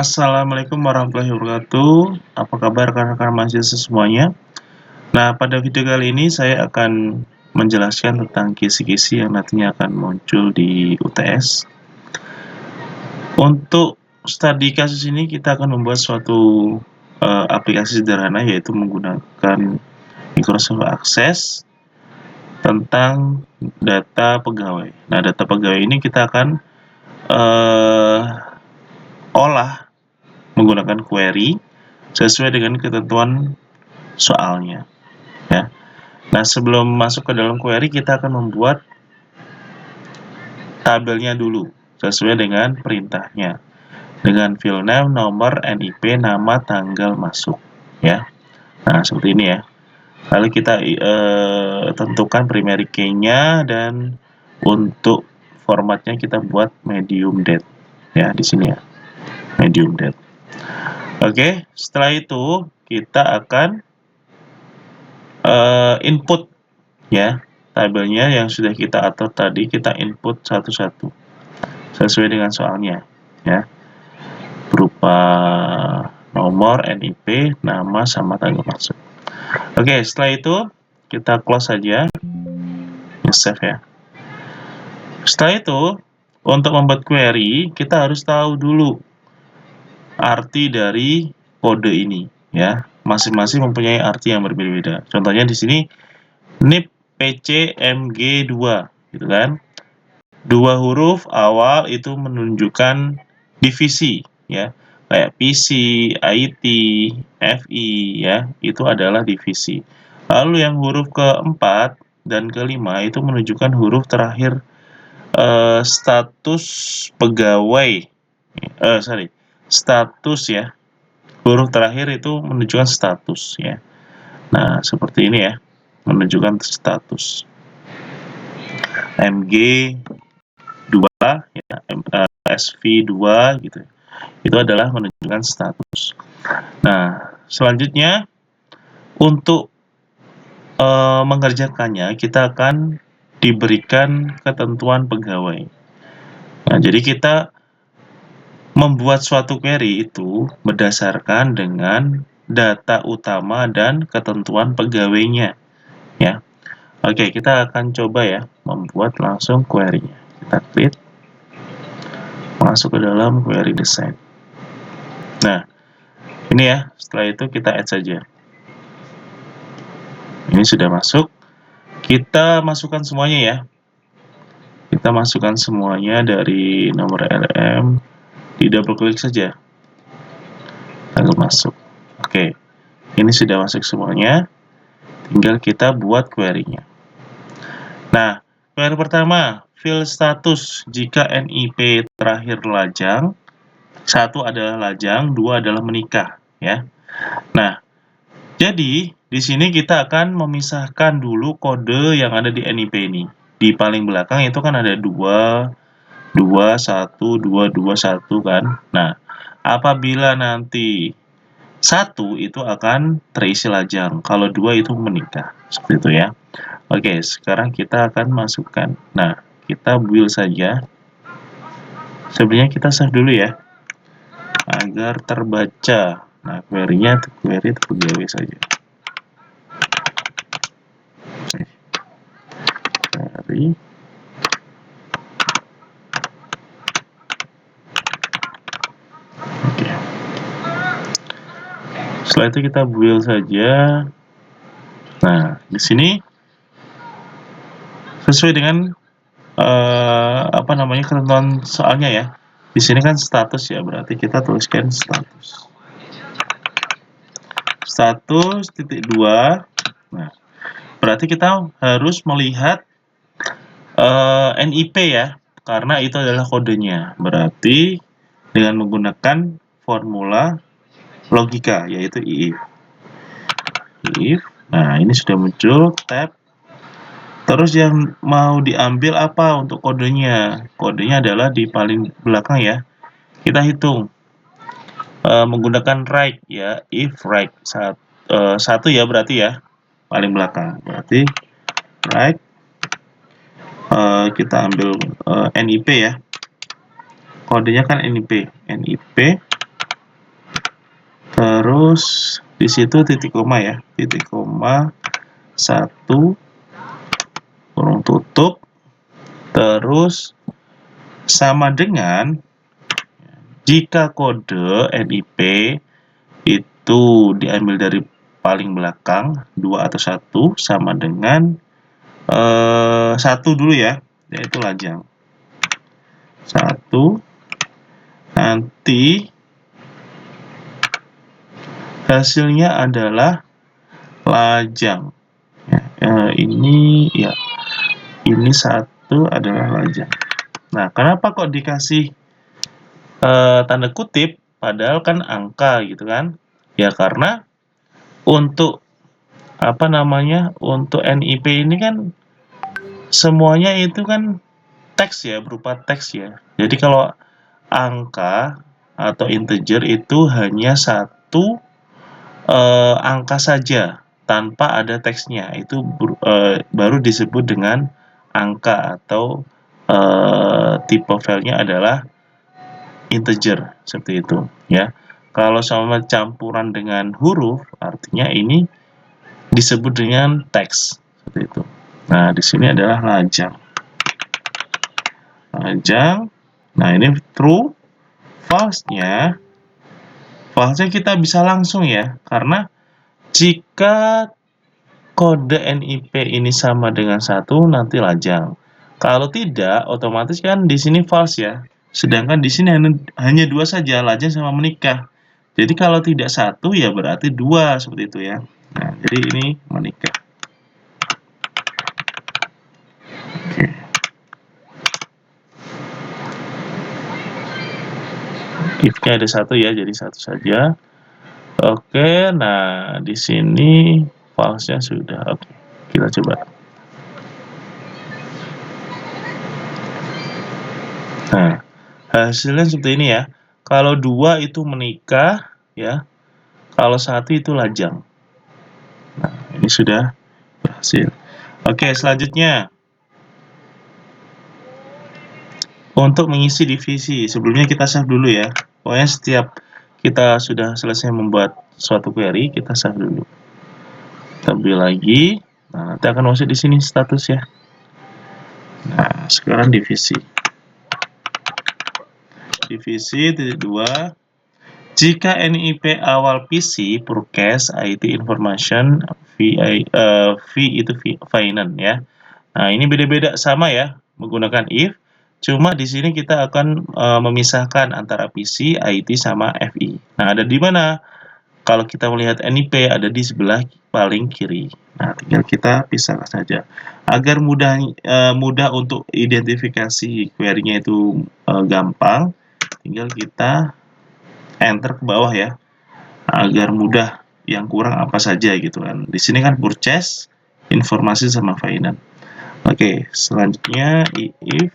Assalamualaikum warahmatullahi wabarakatuh. Apa kabar rekan-rekan mahasiswa semuanya? Nah, pada video kali ini saya akan menjelaskan tentang kisi-kisi yang nantinya akan muncul di UTS. Untuk studi kasus ini kita akan membuat suatu aplikasi sederhana, yaitu menggunakan Microsoft Access tentang data pegawai. Nah, data pegawai ini kita akan olah menggunakan query sesuai dengan ketentuan soalnya, ya. Nah, sebelum masuk ke dalam query, kita akan membuat tabelnya dulu sesuai dengan perintahnya, dengan field name, nomor, NIP, nama, tanggal masuk, ya. Nah, seperti ini ya. Lalu kita tentukan primary key-nya, dan untuk formatnya kita buat medium date, ya, di sini ya, medium date. Oke, setelah itu kita akan input, ya, tabelnya yang sudah kita atur tadi, kita input satu-satu sesuai dengan soalnya, ya, berupa nomor, NIP, nama, sama tanggal masuk. Oke, setelah itu kita close saja, save ya. Setelah itu, untuk membuat query, kita harus tahu dulu arti dari kode ini, ya. Masing-masing mempunyai arti yang berbeda-beda. Contohnya di sini NIP PCMG2, gitu kan. Dua huruf awal itu menunjukkan divisi, ya. Kayak PC, IT, FI, ya, itu adalah divisi. Lalu yang huruf keempat dan kelima itu menunjukkan huruf terakhir status pegawai. Status, ya. Huruf terakhir itu menunjukkan status, ya. Nah, seperti ini ya, menunjukkan status. MG2, ya, SV2 gitu. Itu adalah menunjukkan status. Nah, selanjutnya untuk mengerjakannya kita akan diberikan ketentuan pegawai. Nah, jadi kita membuat suatu query itu berdasarkan dengan data utama dan ketentuan pegawainya, ya. Oke, kita akan coba ya membuat langsung query-nya. Kita klik, masuk ke dalam query design. Nah, ini ya, setelah itu kita add saja. Ini sudah masuk. Kita masukkan semuanya ya. Kita masukkan semuanya dari nomor RM, di double klik saja. Lalu masuk. Oke, ini sudah masuk semuanya. Tinggal kita buat query-nya. Nah, query pertama, field status jika NIP terakhir lajang, 1 adalah lajang, 2 adalah menikah, ya. Nah, jadi di sini kita akan memisahkan dulu kode yang ada di NIP ini. Di paling belakang itu kan ada 2, 2, 1, 2, 2, 1 kan. Nah, apabila nanti 1 itu akan terisi lajang, kalau 2 itu menikah, seperti itu ya. Oke, sekarang kita akan masukkan. Nah, kita build saja. Sebenarnya kita save dulu ya, agar terbaca. Nah, query-nya query pegawai saja. Query. Oke. Setelah itu kita build saja. Nah, di sini sesuai dengan ketentuan soalnya ya. Di sini kan status ya, berarti kita tuliskan status. Status titik 2. Nah, berarti kita harus melihat NIP ya, karena itu adalah kodenya. Berarti dengan menggunakan formula logika, yaitu if. Nah, ini sudah muncul tab. Terus yang mau diambil apa untuk kodenya? Kodenya adalah di paling belakang ya. Kita hitung menggunakan right ya, if right 1 ya, berarti ya paling belakang. Berarti right, kita ambil NIP ya. Kodenya kan NIP. terus di situ titik koma ya, titik koma 1 kurung tutup, terus sama dengan jika kode NIP itu diambil dari paling belakang 2 atau 1 sama dengan 1 dulu ya, yaitu lajang. 1 nanti hasilnya adalah lajang. Ini ya, ini 1 adalah lajang. Nah, kenapa kok dikasih tanda kutip padahal kan angka gitu kan? Ya karena untuk apa namanya, untuk NIP ini kan semuanya itu kan teks ya, berupa teks ya. Jadi kalau angka atau integer itu hanya satu angka saja tanpa ada teksnya, itu baru disebut dengan angka atau tipe filenya adalah integer, seperti itu ya. Kalau sama campuran dengan huruf, artinya ini disebut dengan teks, seperti itu. Nah, di sini adalah lajang. Lajang. Nah, ini true. False-nya kita bisa langsung ya, karena jika kode NIP ini sama dengan 1, nanti lajang. Kalau tidak, otomatis kan di sini false ya. Sedangkan di sini hanya 2 saja, lajang sama menikah. Jadi kalau tidak 1 ya berarti 2, seperti itu ya. Nah, jadi ini menikah. Oke. If-nya ada 1 ya, jadi 1 saja. Oke, nah di sini false-nya sudah. Oke, kita coba. Nah, hasilnya seperti ini ya. Kalau 2 itu menikah ya. Kalau 1 itu lajang. Nah, ini sudah berhasil. Oke, selanjutnya untuk mengisi divisi. Sebelumnya kita save dulu ya. Pokoknya setiap kita sudah selesai membuat suatu query, kita save dulu. Kita ambil lagi. Nah, nanti akan masuk di sini status ya. Nah, sekarang divisi. Divisi titik 2. Jika NIP awal PC Purchase IT Information V itu finance ya. Nah, ini beda-beda sama ya menggunakan if. Cuma di sini kita akan memisahkan antara PC, IT sama FI. Nah, ada di mana? Kalau kita melihat NIP ada di sebelah paling kiri. Nah, tinggal kita pisahkan saja. Agar mudah untuk identifikasi query-nya itu gampang, tinggal kita enter ke bawah ya, agar mudah. Yang kurang apa saja gitu kan. Di sini kan purchase, informasi sama finance. Oke, selanjutnya if,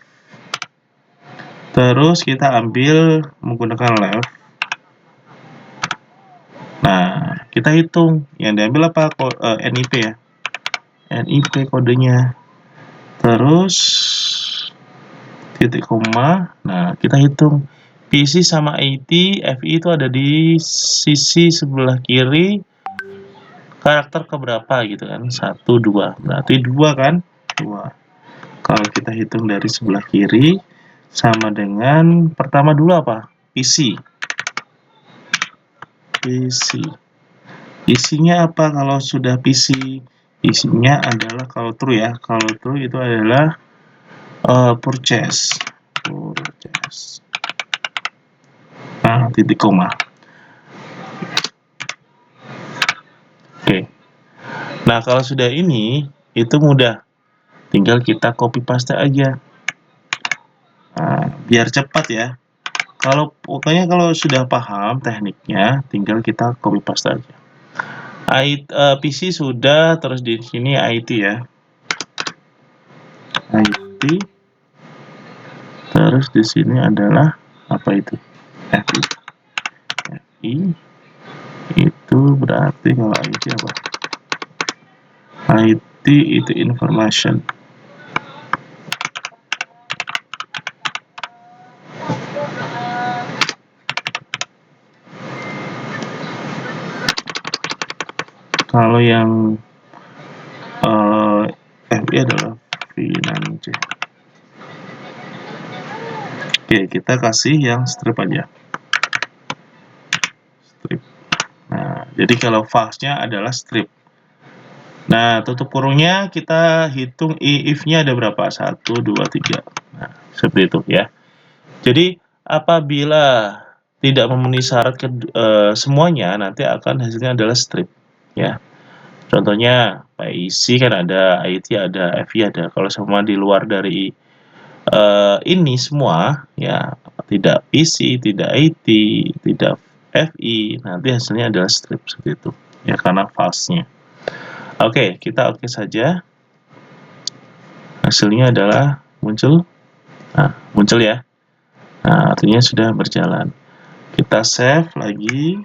terus kita ambil menggunakan left. Nah, kita hitung yang diambil apa, NIP ya, NIP kodenya, terus titik koma. Nah, kita hitung PC sama IT, FI itu ada di sisi sebelah kiri, karakter keberapa gitu kan, 1, 2, berarti 2 kan, 2. Kalau kita hitung dari sebelah kiri, sama dengan pertama dulu apa, PC. Isinya apa kalau sudah PC? Isinya adalah kalau true ya, kalau true itu adalah purchase. Nah, titik koma. Oke. Nah, kalau sudah ini itu mudah. Tinggal kita copy paste aja. Nah, biar cepat ya. Pokoknya kalau sudah paham tekniknya, tinggal kita copy paste aja. PC sudah, terus di sini IT ya. IT. Terus di sini adalah apa itu? FI. FI itu berarti kalau IT apa? IT itu information. Kalau yang FI adalah finance. Oke, kita kasih yang strip aja. Strip. Nah, jadi kalau false-nya adalah strip. Nah, tutup kurungnya kita hitung if-nya ada berapa? 1, 2, 3. Nah, seperti itu ya. Jadi, apabila tidak memenuhi syarat semuanya, nanti akan hasilnya adalah strip. Ya. Contohnya, PIC kan ada, IT ada, FI ada. Kalau semua di luar dari ini semua, ya tidak PC, tidak IT, tidak FI, nanti hasilnya adalah strip seperti itu. Ya, karena false-nya. Oke, kita oke saja. Hasilnya adalah muncul. Nah, muncul ya. Nah, artinya sudah berjalan. Kita save lagi.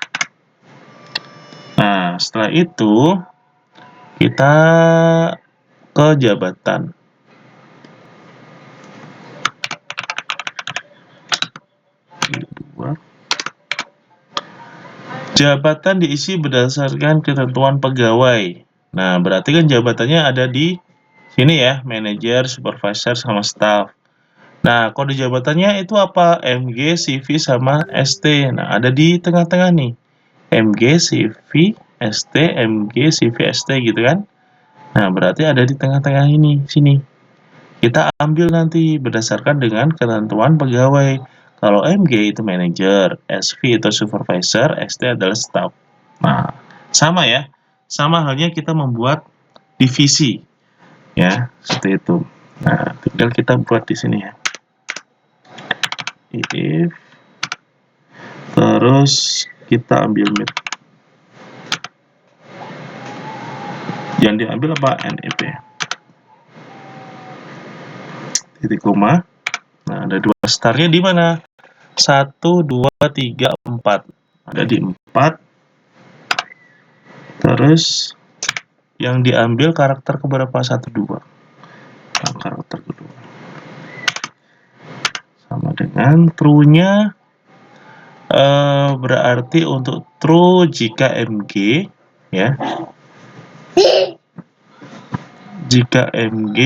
Nah, setelah itu kita ke jabatan. Jabatan diisi berdasarkan ketentuan pegawai. Nah, berarti kan jabatannya ada di sini ya, manajer, supervisor, sama staff. Nah, kode jabatannya itu apa? MG, CV, sama ST. Nah, ada di tengah-tengah nih. MG, CV, ST, MG, CV, ST gitu kan. Nah, berarti ada di tengah-tengah ini, sini. Kita ambil nanti berdasarkan dengan ketentuan pegawai. Kalau MG itu manager, SV itu supervisor, ST adalah staff. Nah, sama ya. Sama halnya kita membuat divisi. Ya, seperti itu. Nah, tinggal kita buat di sini ya. If terus kita ambil mid. Yang diambil apa? NEP. Titik koma. Nah, ada dua startnya di mana? 1, 2, 3, 4. Ada di 4. Terus yang diambil karakter keberapa? 1, 2. Nah, karakter kedua. Sama dengan true-nya berarti untuk true jika MG ya. Jika MG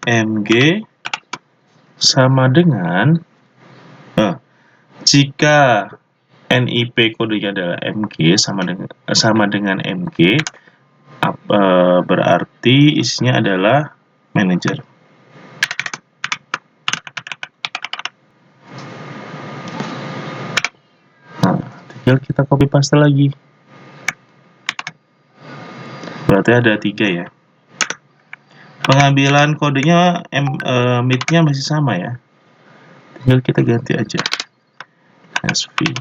MG sama dengan jika NIP kodenya adalah MG sama dengan MG, berarti isinya adalah manager. Nah, tinggal kita copy paste lagi. Berarti ada 3 ya. Pengambilan kodenya mid-nya masih sama ya. Tinggal kita ganti aja. SV.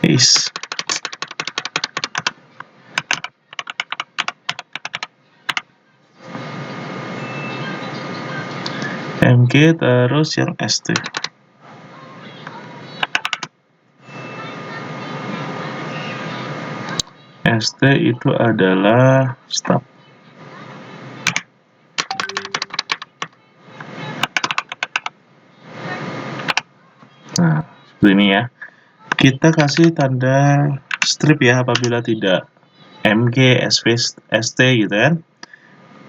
Is. MG terus yang ST. ST itu adalah staff. Nah, seperti ini ya. Kita kasih tanda strip ya apabila tidak MG, SV, ST gitu kan.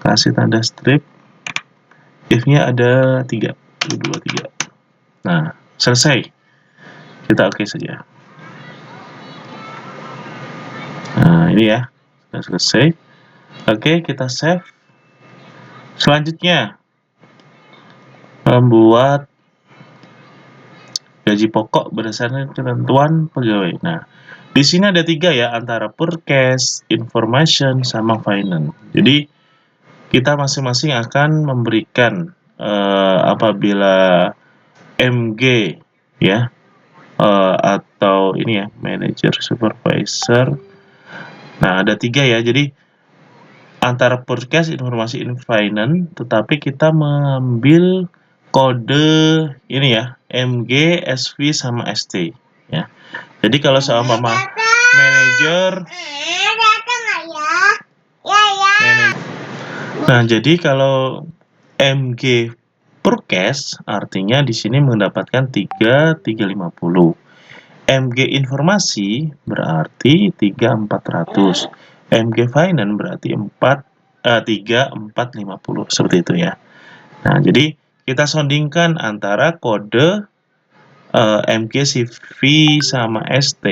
Kasih tanda strip. If-nya ada 3. 1, 2, 3. Nah, selesai. Kita oke saja. Nah, ini ya. Sudah selesai. Oke, kita save. Selanjutnya, membuat gaji pokok berdasarkan ketentuan pegawai. Nah, di sini ada 3 ya, antara purchase, information, sama finance. Jadi, kita masing-masing akan memberikan apabila MG ya, atau ini ya, manager, supervisor. Nah, ada 3 ya, jadi antara purchase, informasi, finance, tetapi kita mengambil kode ini ya, MG, SV, sama ST ya. Jadi kalau seumpama manager. Nah, jadi kalau MG Purkes artinya di sini mendapatkan 3.350. MG informasi berarti 3.400. MG finance berarti 3.450 seperti itu ya. Nah, jadi kita sondingkan antara kode MG CV sama ST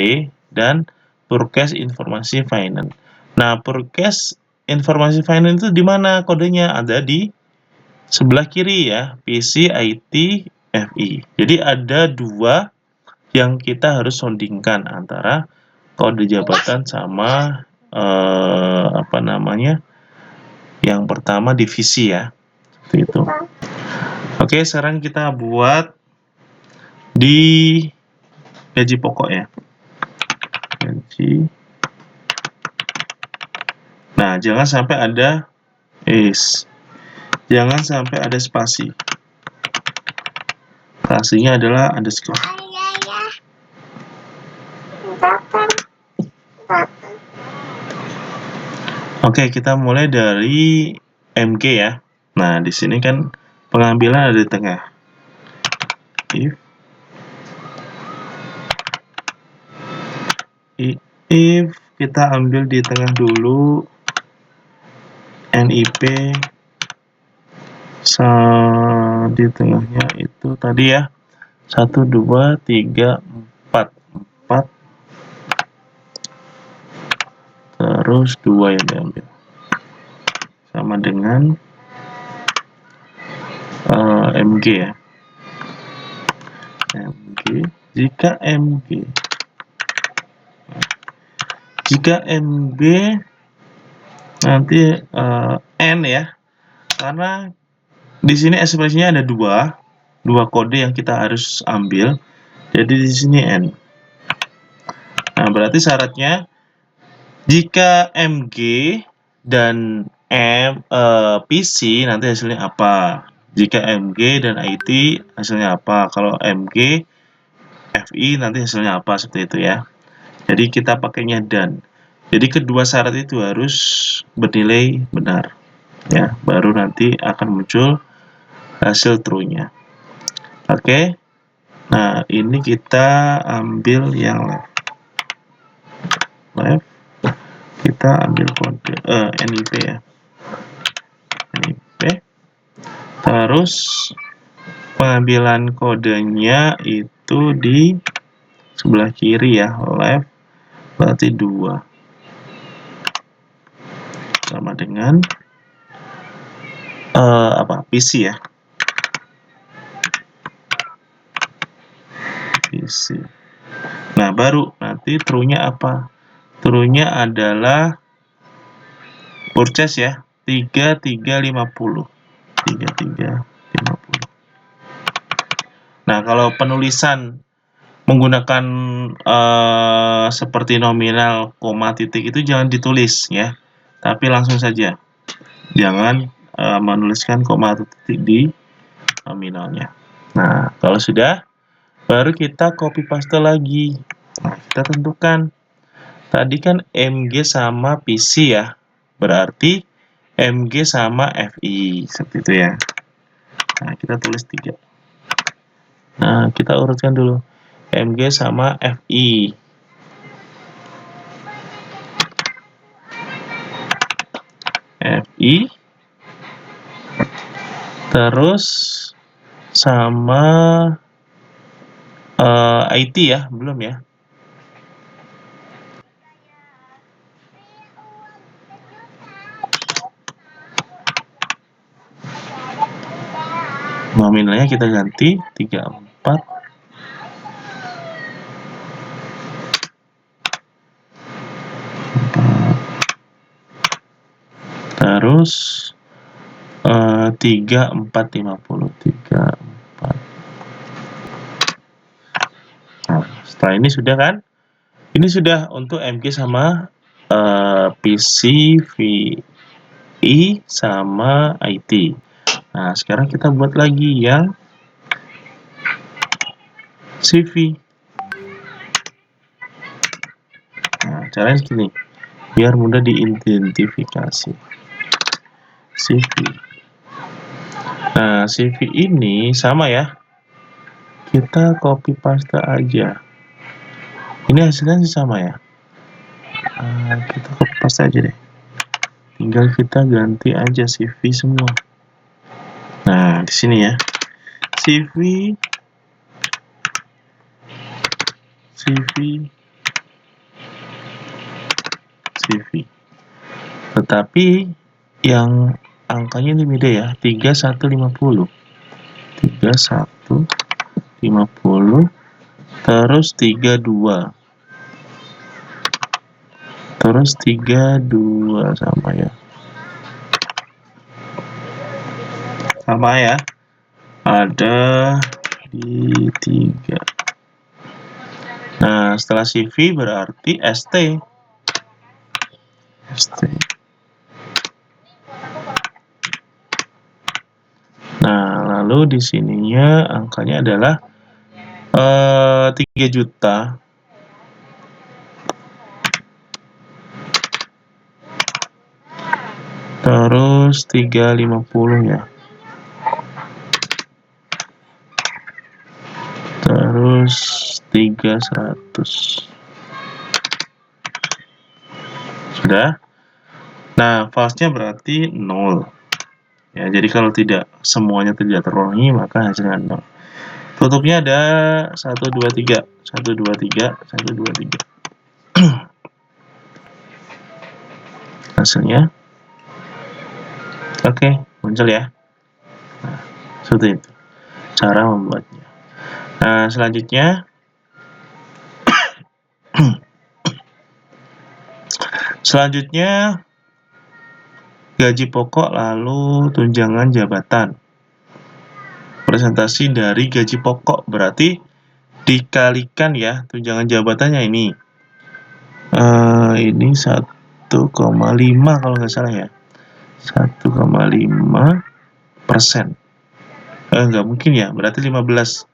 dan Purkes informasi finance. Nah, Purkes informasi finance itu di mana kodenya? Ada di sebelah kiri ya, PC, IT, FI. Jadi ada dua yang kita harus sondingkan antara kode jabatan sama apa namanya? Yang pertama divisi ya. Seperti itu. Oke, sekarang kita buat di gaji pokok ya. Gaji. Nah, jangan sampai ada jangan sampai ada spasi. Spasinya adalah underscore. Oke, kita mulai dari MG ya. Nah, di sini kan pengambilan ada di tengah. If kita ambil di tengah dulu NIP di tengahnya itu tadi ya 1, 2, 3, 4 terus 2 yang diambil sama dengan MG ya. MG jika MG nanti N ya, karena di sini ekspresinya ada dua kode yang kita harus ambil, jadi di sini N. Nah, berarti syaratnya jika MG dan PC nanti hasilnya apa? Jika MG dan IT hasilnya apa? Kalau MG FI nanti hasilnya apa? Seperti itu ya. Jadi kita pakainya dan. Jadi kedua syarat itu harus bernilai benar. Ya, baru nanti akan muncul hasil true-nya. Oke. Nah, ini kita ambil yang left. Kita ambil kode NIP ya. NIP. Terus pengambilan kodenya itu di sebelah kiri ya, left berarti 2 sama dengan PC ya, PC. Nah, baru nanti true-nya apa? True-nya adalah purchase ya, 3.350. 3.350. Nah, kalau penulisan menggunakan seperti nominal, koma, titik itu jangan ditulis ya, tapi langsung saja. Jangan menuliskan koma atau titik di nominalnya. Nah, kalau sudah, baru kita copy paste lagi. Nah, kita tentukan. Tadi kan MG sama PC ya, berarti MG sama FI, seperti itu ya. Nah, kita tulis 3. Nah, kita urutkan dulu. MG sama FI. FI. Terus sama IT ya, belum ya. Nominalnya kita ganti 34. Terus 3.450. 3.4. Nah, setelah ini sudah kan? Ini sudah untuk MG sama PC, VI sama IT. Nah, sekarang kita buat lagi yang CV. Nah, caranya segini, biar mudah diidentifikasi. CV. Nah, CV ini sama ya. Kita copy paste aja. Ini hasilnya sih sama ya. Kita copy paste aja deh. Tinggal kita ganti aja CV semua. Nah, di sini ya. CV. Tetapi yang angkanya ini beda ya, 3150. 3150 terus 32. Terus 32 sama ya. Sama ya. Ada di 3. Nah, setelah CV berarti ST. Nah, lalu di sininya angkanya adalah 3 juta. Terus 350 ya. Terus 3100. Sudah. Nah, false-nya berarti 0. Ya, jadi kalau tidak semuanya tidak terpenuhi, maka hasilnya 0. Tutupnya ada 1, 2, 3. 1, 2, 3. 1, 2, 3. Hasilnya. Oke, muncul ya. Nah, seperti itu cara membuatnya. Nah, selanjutnya gaji pokok lalu tunjangan jabatan. Presentasi dari gaji pokok berarti dikalikan ya tunjangan jabatannya ini. Ini 1,5 kalau nggak salah ya. 1,5%. Nggak mungkin ya, berarti 15.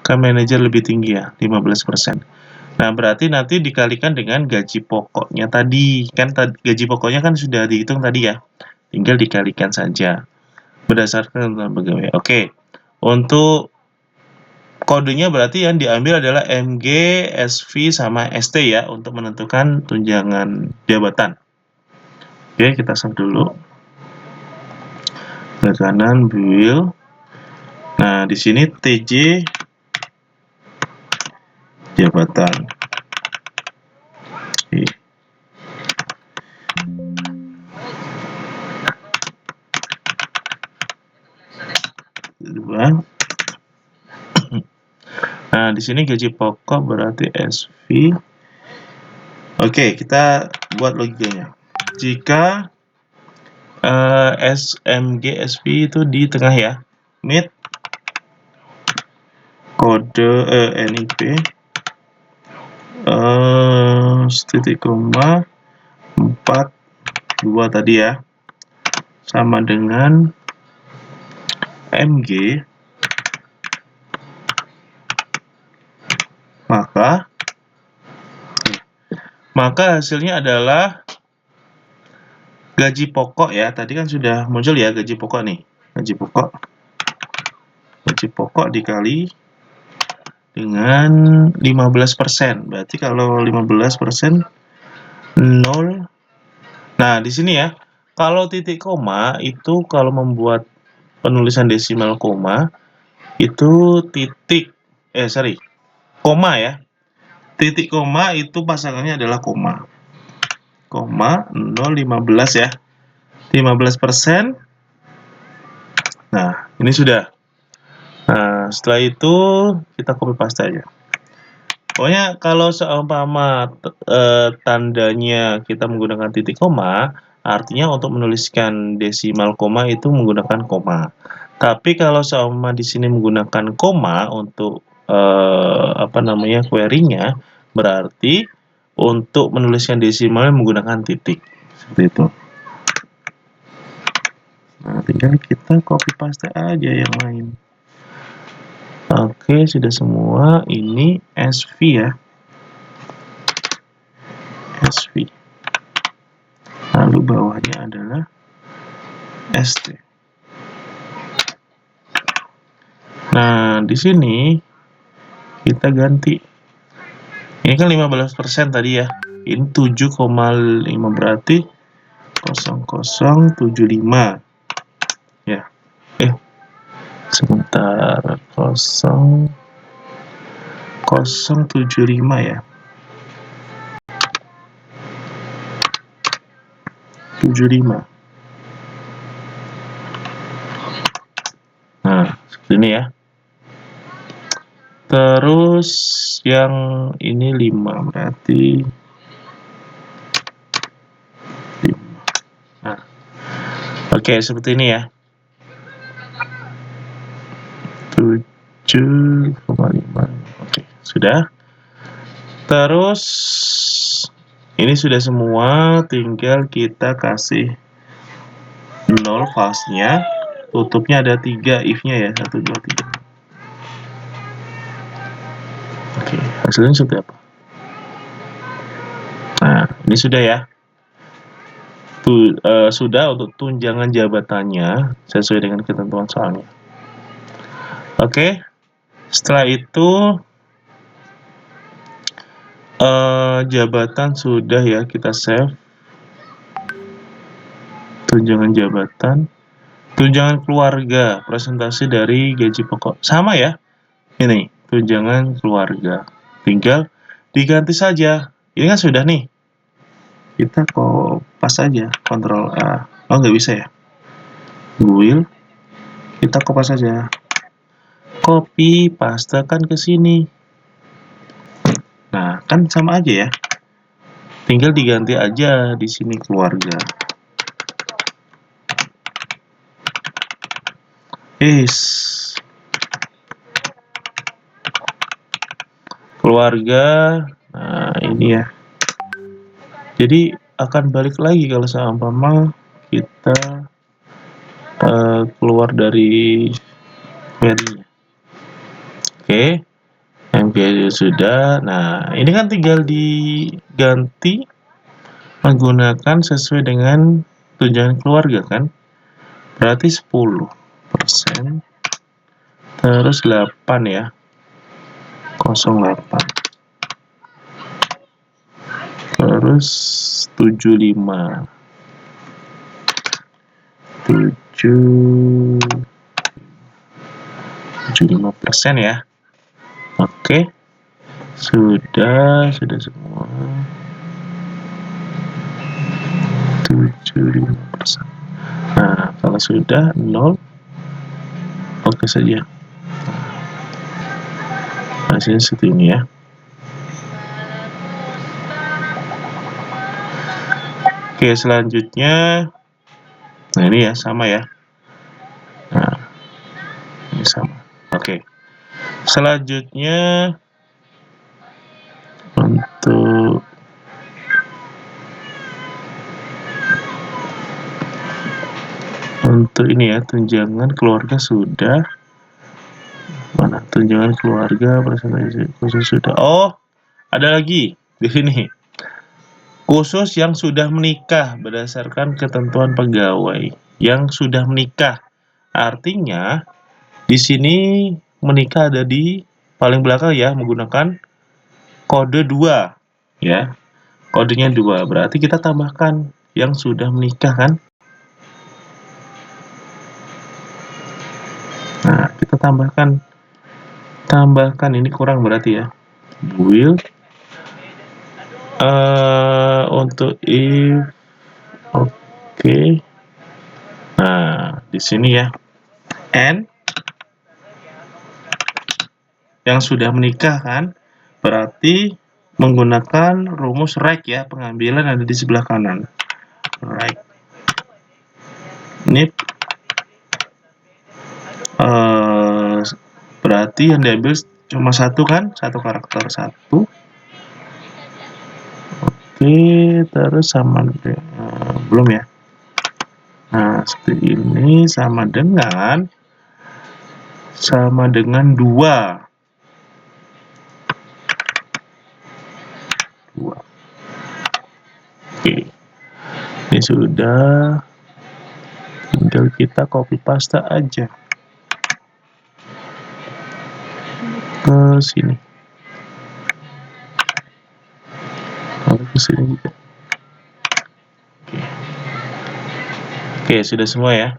Kan manajer lebih tinggi ya, 15%. Nah, berarti nanti dikalikan dengan gaji pokoknya tadi. Kan gaji pokoknya kan sudah dihitung tadi ya. Tinggal dikalikan saja. Berdasarkan tuntutan pegawai. Oke. Untuk kodenya berarti yang diambil adalah MG, SV, sama ST ya. Untuk menentukan tunjangan jabatan. Oke, kita save dulu. Ke kanan, build. Nah, di sini TJ jabatan. Oke. Nah, di sini gaji pokok berarti SV. Oke, kita buat logikanya. Jika SMG SV itu di tengah ya, mid kode NIP titik koma 42 tadi ya, sama dengan MG, maka hasilnya adalah gaji pokok ya. Tadi kan sudah muncul ya gaji pokok nih. Gaji pokok dikali dengan 15%. Berarti kalau 15% 0. Nah, di sini ya. Kalau titik koma itu kalau membuat penulisan desimal koma itu koma ya. Titik koma itu pasangannya adalah koma. 0,15 ya. 15%. Nah, ini sudah. Nah, setelah itu kita copy paste aja. Pokoknya kalau seumpama tandanya kita menggunakan titik koma, artinya untuk menuliskan desimal koma itu menggunakan koma. Tapi kalau seumpama di sini menggunakan koma untuk query-nya, berarti untuk menuliskan desimalnya menggunakan titik. Seperti itu. Nah, tinggal kita copy paste aja yang lain. Oke, sudah semua. Ini SV ya. SV. Lalu bawahnya adalah ST. Nah, di sini kita ganti. Ini kan 15% tadi ya. Ini 7,5 berarti 0075. Ya. Sebentar. 0075 ya. 75. Nah, seperti ini ya. Terus yang ini 5 berarti 5. Nah, oke, seperti ini ya. 7,5. Oke, sudah. Terus ini sudah semua, tinggal kita kasih 0 false-nya. Tutupnya ada 3 if-nya ya, 1, 2, 3. Oke, hasilnya seperti apa? Nah, ini sudah ya. Sudah untuk tunjangan jabatannya sesuai dengan ketentuan soalnya. Oke, setelah itu jabatan sudah ya, kita save. Tunjangan jabatan, tunjangan keluarga, presentasi dari gaji pokok. Sama ya, ini tunjangan keluarga. Tinggal diganti saja. Ini kan sudah nih. Kita kopas aja, Ctrl A. Oh, nggak bisa ya. Will, kita kopas saja. Copy, pastekan ke sini. Nah, kan sama aja ya. Tinggal diganti aja di sini keluarga. Keluarga. Nah, ini ya. Jadi akan balik lagi kalau seumpama kita keluar dari query-nya. Oke, yang query sudah. Nah, ini kan tinggal diganti menggunakan sesuai dengan tunjangan keluarga kan. Berarti 10%. Terus 8 ya. 08. Terus 75. 75% ya. Oke. Sudah semua. 75%. Nah, kalau sudah 0, oke saja. Hasilnya seperti ini ya. Oke, selanjutnya, nah ini ya, sama ya. Nah, ini sama. Oke. Selanjutnya, untuk ini ya, tunjangan keluarga sudah. Mana tunjangan keluarga, presentasi khusus sudah. Oh, ada lagi di sini. Khusus yang sudah menikah berdasarkan ketentuan pegawai yang sudah menikah. Artinya di sini menikah ada di paling belakang ya, menggunakan kode 2 ya. Kodenya 2. Berarti kita tambahkan yang sudah menikah kan? Nah, kita tambahkan ini kurang berarti ya. Will untuk if oke. Nah, di sini ya. And yang sudah menikah kan, berarti menggunakan rumus rek ya, pengambilan ada di sebelah kanan. Rek. Ini berarti yang diambil cuma satu kan, satu karakter satu. Oke, terus sama belum ya. Nah, seperti ini sama dengan 2. Ini sudah, tinggal kita copy paste aja ke sini. Ke sini juga. Oke, sudah semua ya.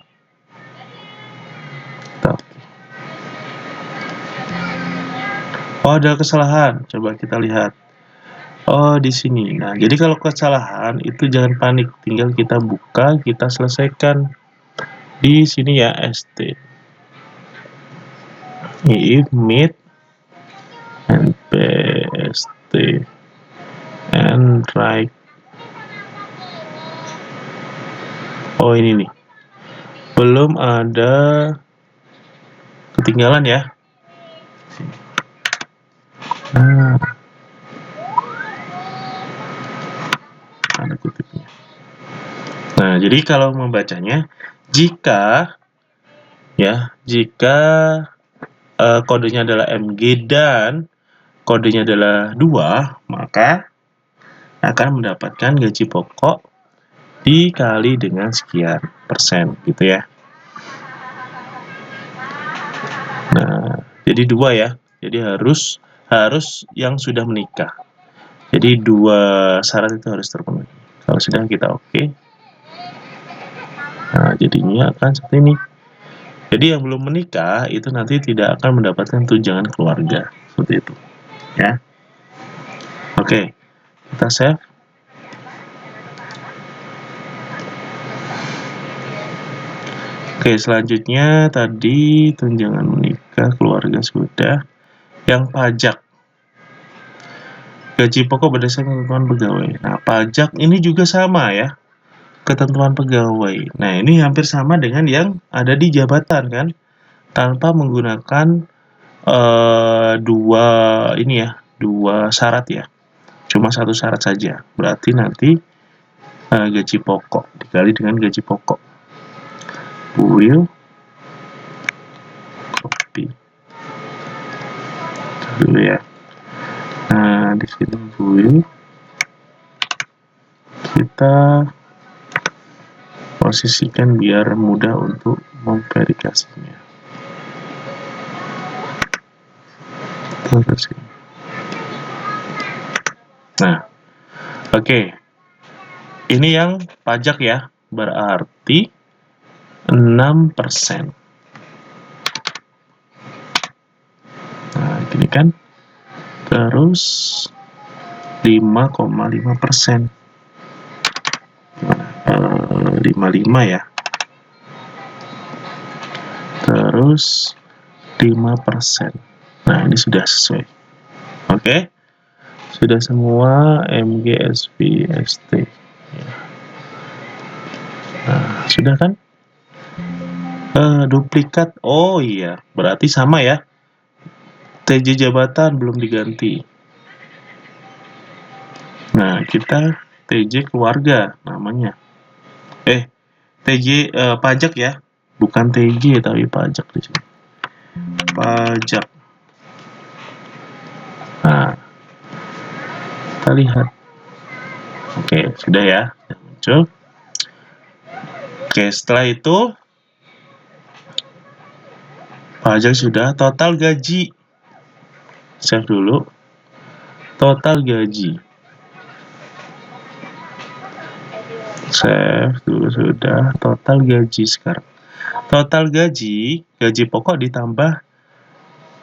Oh, ada kesalahan. Coba kita lihat. Oh, di sini. Nah, jadi kalau kesalahan itu jangan panik, tinggal kita buka, kita selesaikan di sini ya, st. If meet and paste and write. Oh, ini nih. Belum ada ketinggalan ya. Nah, ada kutipnya. Nah, jadi kalau membacanya, jika kodenya adalah MG dan kodenya adalah 2, maka akan mendapatkan gaji pokok dikali dengan sekian persen gitu ya. Nah, jadi 2 ya. Jadi harus yang sudah menikah. Jadi 2 syarat itu harus terpenuhi. Kalau sudah kita oke. Nah, jadinya akan seperti ini. Jadi yang belum menikah itu nanti tidak akan mendapatkan tunjangan keluarga. Seperti itu. Ya. Oke. Kita save. Oke, selanjutnya tadi tunjangan menikah keluarga sudah. Yang pajak. Gaji pokok berdasarkan ketentuan pegawai. Nah, pajak ini juga sama ya. Ketentuan pegawai. Nah, ini hampir sama dengan yang ada di jabatan kan. Tanpa menggunakan dua syarat ya. Cuma satu syarat saja. Berarti nanti gaji pokok dikali dengan gaji pokok. Will copy dulu ya. Nah, di sini will kita posisikan biar mudah untuk memverifikasinya. Terus ini. Nah, oke. Ini yang pajak ya, berarti 6%. Nah, gini kan. Terus 5,5%. 55 ya. Terus 5%. Nah, ini sudah sesuai. Oke. Sudah semua MG, SP, ST. Nah, sudah kan? Duplikat. Oh iya, berarti sama ya. TJ jabatan belum diganti. Nah, kita TJ keluarga namanya. TJ pajak ya. Bukan TJ tapi pajak di sini. Pajak. Nah, kita lihat. Oke, sudah ya. Muncul. Oke, setelah itu pajak sudah. Total gaji. Save dulu. Total gaji. Save dulu sudah. Total gaji sekarang. Total gaji pokok ditambah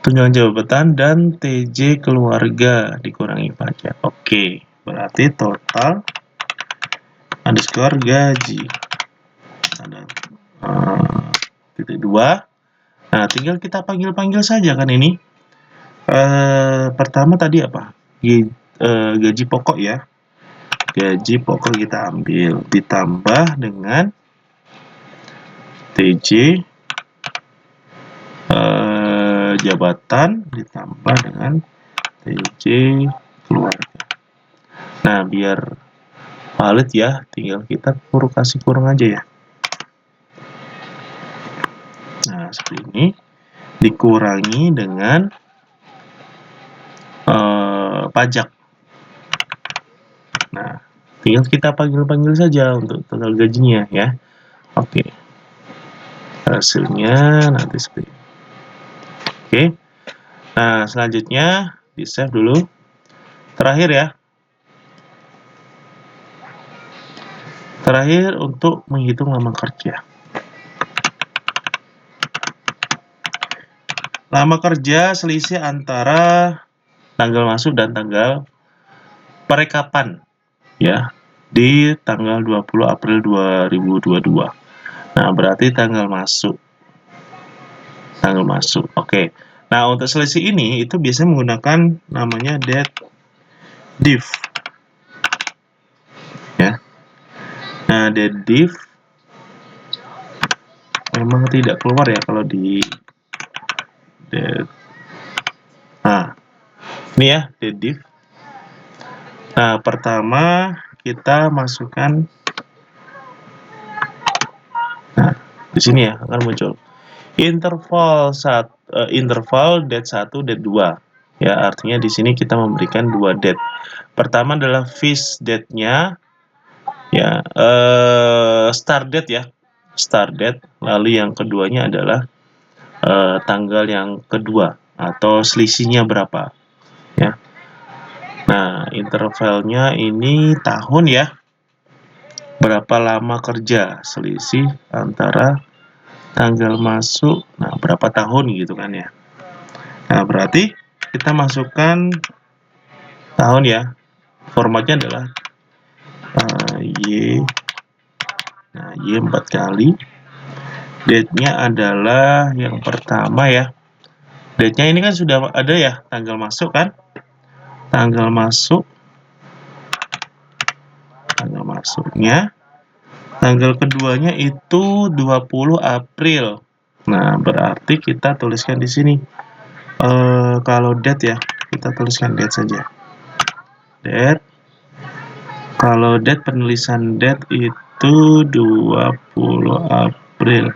tunjangan jabatan dan TJ keluarga dikurangi pajak. Oke, berarti total underscore gaji. Ada titik 2. Nah, tinggal kita panggil-panggil saja kan ini. Pertama tadi apa? Gaji pokok ya. Gaji pokok kita ambil. Ditambah dengan TJ jabatan ditambah dengan TJ keluarga. Nah, biar valid ya, tinggal kita kasih kurung aja ya. Nah, seperti ini. Dikurangi dengan pajak. Nah, tinggal kita panggil-panggil saja untuk total gajinya ya. Oke. Hasilnya nanti seperti ini. Oke. Nah, selanjutnya di-save dulu. Terakhir ya. Terakhir untuk menghitung lama kerja. Lama kerja selisih antara tanggal masuk dan tanggal perekapan ya di tanggal 20 April 2022. Nah, berarti tanggal masuk. Tanggal masuk. Oke. Nah, untuk selisih ini itu biasanya menggunakan namanya det diff. Ya. Nah, det diff memang tidak keluar ya kalau di det. Nah, ini ya det diff. Nah, pertama kita masukkan. Nah, di sini ya akan muncul interval det 1, det 2. Ya, artinya di sini kita memberikan 2 det. Pertama adalah fix date-nya ya, start date ya. Start date, lalu yang keduanya adalah tanggal yang kedua atau selisihnya berapa ya. Nah, intervalnya ini tahun ya. Berapa lama kerja, selisih antara tanggal masuk, nah berapa tahun gitu kan ya. Nah, berarti kita masukkan tahun ya. Formatnya adalah Y. Nah, Y 4 kali. Date-nya adalah yang pertama ya. Date-nya ini kan sudah ada ya, tanggal masuk kan? Tanggal masuk. Tanggal masuknya. Tanggal keduanya itu 20 April. Nah, berarti kita tuliskan di sini. Kalau date ya, kita tuliskan date saja. Date. Kalau date, penulisan date itu 20 April.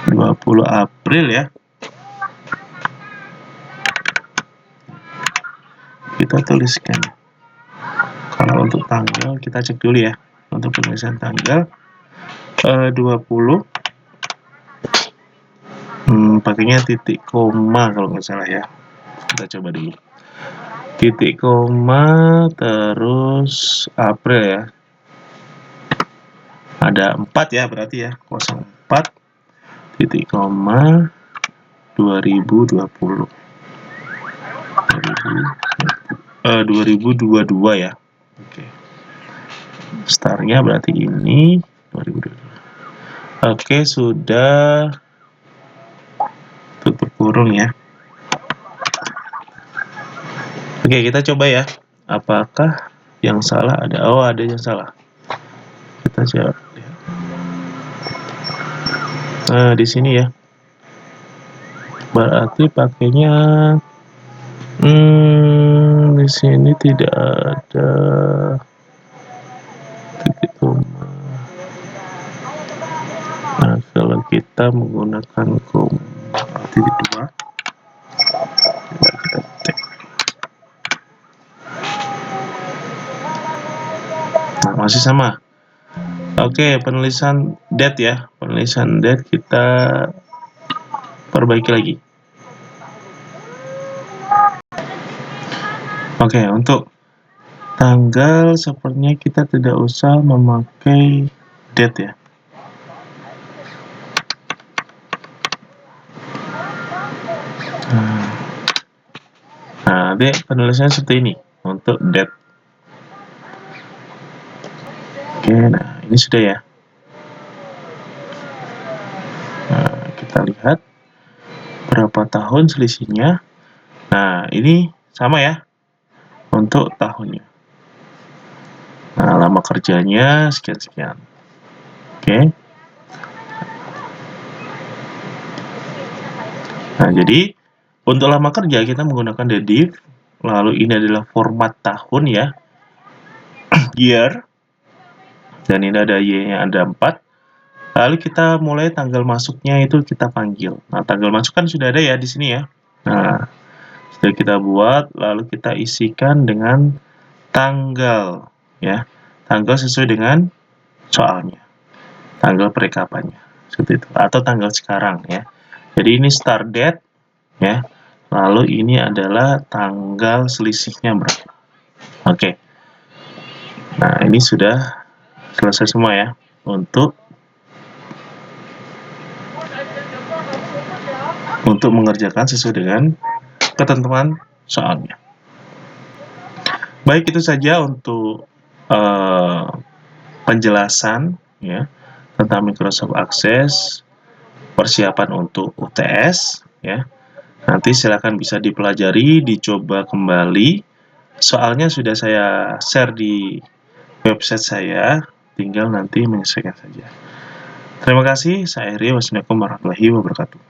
20 April ya. Kita tuliskan. Kalau untuk tanggal kita cek dulu ya. Untuk penulisan tanggal 20. Pakainya titik koma kalau nggak salah ya. Kita coba dulu. Titik koma terus April ya. Ada 4 ya berarti ya. 04 titik koma 2020. 2022 ya. Oke. Startnya berarti ini 2022. Oke, sudah tutup kurung ya. Oke, kita coba ya. Apakah yang salah ada? Oh, ada yang salah. Kita coba. Nah, di sini ya. Berarti pakainya di sini tidak ada titik koma. Nah, kalau kita menggunakan koma titik 2, coba kita cek. Nah, masih sama. Oke, penulisan date ya. Penulisan date kita perbaiki lagi. Oke, untuk tanggal sepertinya kita tidak usah memakai date ya. Nah, penulisannya seperti ini untuk date. Oke, nah ini sudah ya. Nah, kita lihat berapa tahun selisihnya. Nah, ini sama ya untuk tahunnya. Nah, lama kerjanya sekian-sekian. Oke. Nah, jadi untuk lama kerja kita menggunakan the diff. Lalu ini adalah format tahun ya. Year. Dan ini ada Y-nya ada 4. Lalu kita mulai tanggal masuknya itu kita panggil. Nah, tanggal masuk kan sudah ada ya di sini ya. Nah, sudah kita buat, lalu kita isikan dengan tanggal, ya. Tanggal sesuai dengan soalnya, tanggal perekapannya, seperti itu, atau tanggal sekarang, ya. Jadi ini start date, ya. Lalu ini adalah tanggal selisihnya berapa. Oke. Nah, ini sudah selesai semua ya untuk mengerjakan sesuai dengan ketentuan soalnya. Baik, itu saja untuk penjelasan ya tentang Microsoft Access, persiapan untuk UTS ya. Nanti silakan bisa dipelajari, dicoba kembali. Soalnya sudah saya share di website saya, tinggal nanti menyesuaikan saja. Terima kasih, saya Eri. Wassalamualaikum warahmatullahi wabarakatuh.